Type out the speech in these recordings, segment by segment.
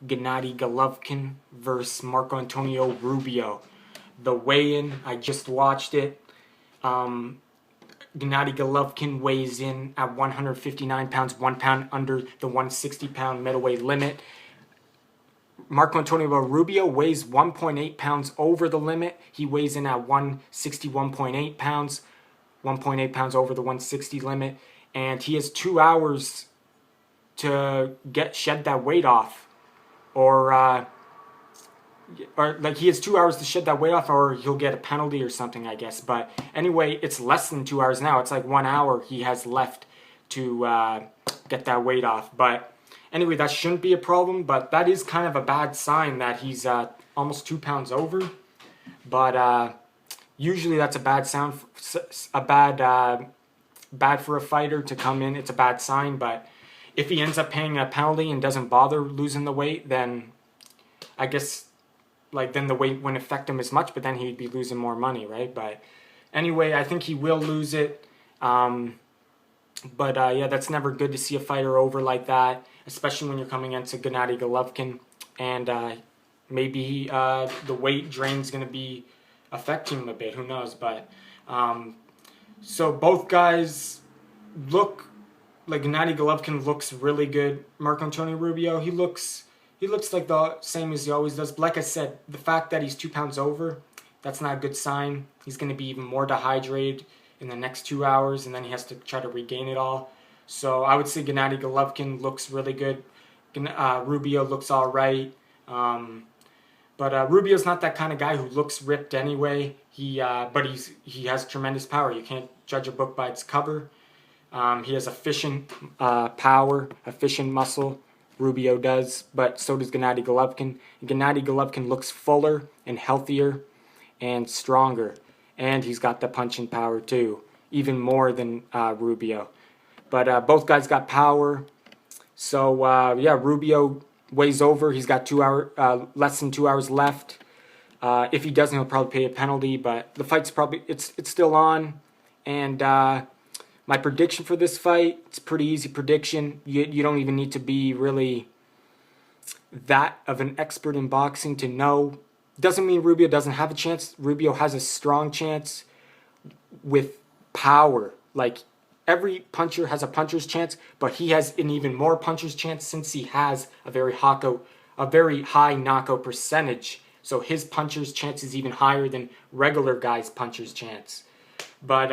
Gennady Golovkin versus Marco Antonio Rubio. The weigh-in, I just watched it. Gennady Golovkin weighs in at 159 pounds, 1 pound under the 160-pound middleweight limit. Marco Antonio Rubio weighs 1.8 pounds over the limit. He weighs in at 161.8 pounds, 1.8 pounds over the 160 limit, and he has 2 hours to shed that weight off, or like he has 2 hours to shed that weight off, or he'll get a penalty or something, I guess. But anyway, it's less than 2 hours now. It's like 1 hour he has left to get that weight off. But anyway, that shouldn't be a problem, but that is kind of a bad sign that he's almost 2 pounds over. But usually that's a bad sound, bad for a fighter to come in. It's a bad sign. But if he ends up paying a penalty and doesn't bother losing the weight, then I guess then the weight wouldn't affect him as much, but then he'd be losing more money, right? But anyway, I think he will lose it. But yeah, that's never good to see a fighter over like that, especially when you're coming into Gennady Golovkin, and maybe the weight drain's going to be affecting him a bit. Who knows? But so both guys look like Gennady Golovkin looks really good. Marco Antonio Rubio, he looks like the same as he always does. But like I said, the fact that he's 2 pounds over, that's not a good sign. He's going to be even more dehydrated in the next 2 hours, and then he has to try to regain it all. So I would say Gennady Golovkin looks really good. Rubio looks all right. But Rubio's not that kind of guy who looks ripped anyway. But he has tremendous power. You can't judge a book by its cover. He has efficient power, efficient muscle. Rubio does, but so does Gennady Golovkin. Gennady Golovkin looks fuller and healthier and stronger, and he's got the punching power too, even more than Rubio. But both guys got power. So yeah, Rubio weighs over. He's got less than 2 hours left. If he doesn't, he'll probably pay a penalty. But the fight's it's still on, and my prediction for this fight, it's a pretty easy prediction. You don't even need to be really that of an expert in boxing to know. Doesn't mean Rubio doesn't have a chance. Rubio has a strong chance with power. Like, every puncher has a puncher's chance, but he has an even more puncher's chance since he has a very high knockout percentage. So his puncher's chance is even higher than regular guys' puncher's chance. But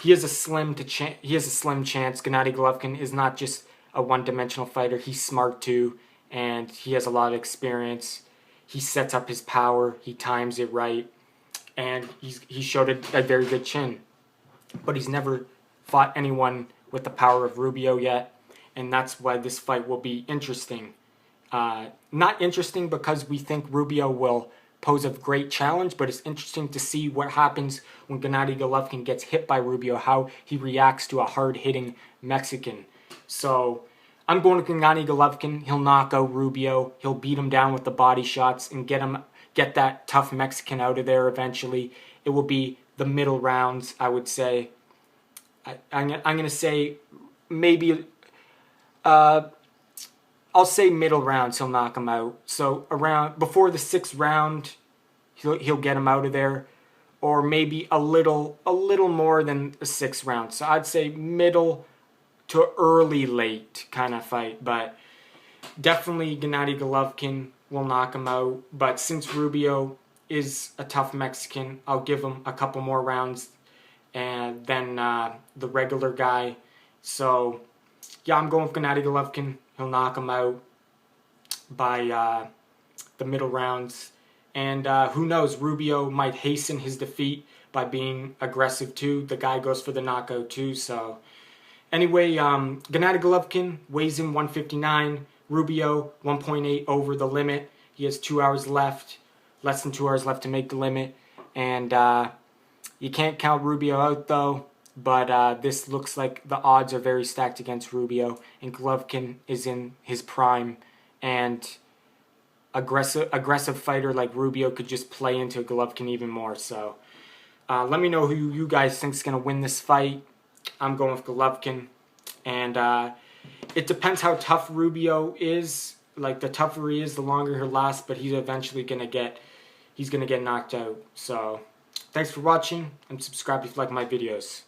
he has a slim chance. Gennady Golovkin is not just a one-dimensional fighter. He's smart too, and he has a lot of experience. He sets up his power. He times it right, and he showed a very good chin. But he's never fought anyone with the power of Rubio yet, and that's why this fight will be interesting. Not interesting because we think Rubio will pose a great challenge, but it's interesting to see what happens when Gennady Golovkin gets hit by Rubio, how he reacts to a hard-hitting Mexican. So I'm going to Gennady Golovkin. He'll knock out Rubio. He'll beat him down with the body shots and get that tough Mexican out of there eventually. It will be the middle rounds, I would say. I'm going to say maybe I'll say middle rounds he'll knock him out. So before the 6th round, he'll get him out of there, or maybe a little more than the 6th round. So I'd say middle to early late kind of fight, but definitely Gennady Golovkin will knock him out. But since Rubio is a tough Mexican, I'll give him a couple more rounds and then the regular guy. So yeah, I'm going with Gennady Golovkin. He'll knock him out by the middle rounds. And who knows, Rubio might hasten his defeat by being aggressive too. The guy goes for the knockout too. So anyway, Gennady Golovkin weighs in 159. Rubio 1.8 over the limit. He has 2 hours left, less than 2 hours left to make the limit. And you can't count Rubio out though. But this looks like the odds are very stacked against Rubio, and Golovkin is in his prime, and aggressive fighter like Rubio could just play into Golovkin even more. So let me know who you guys think is going to win this fight. I'm going with Golovkin, and it depends how tough Rubio is. like the tougher he is, the longer he'll last. But he's eventually gonna get knocked out. So thanks for watching, and subscribe if you like my videos.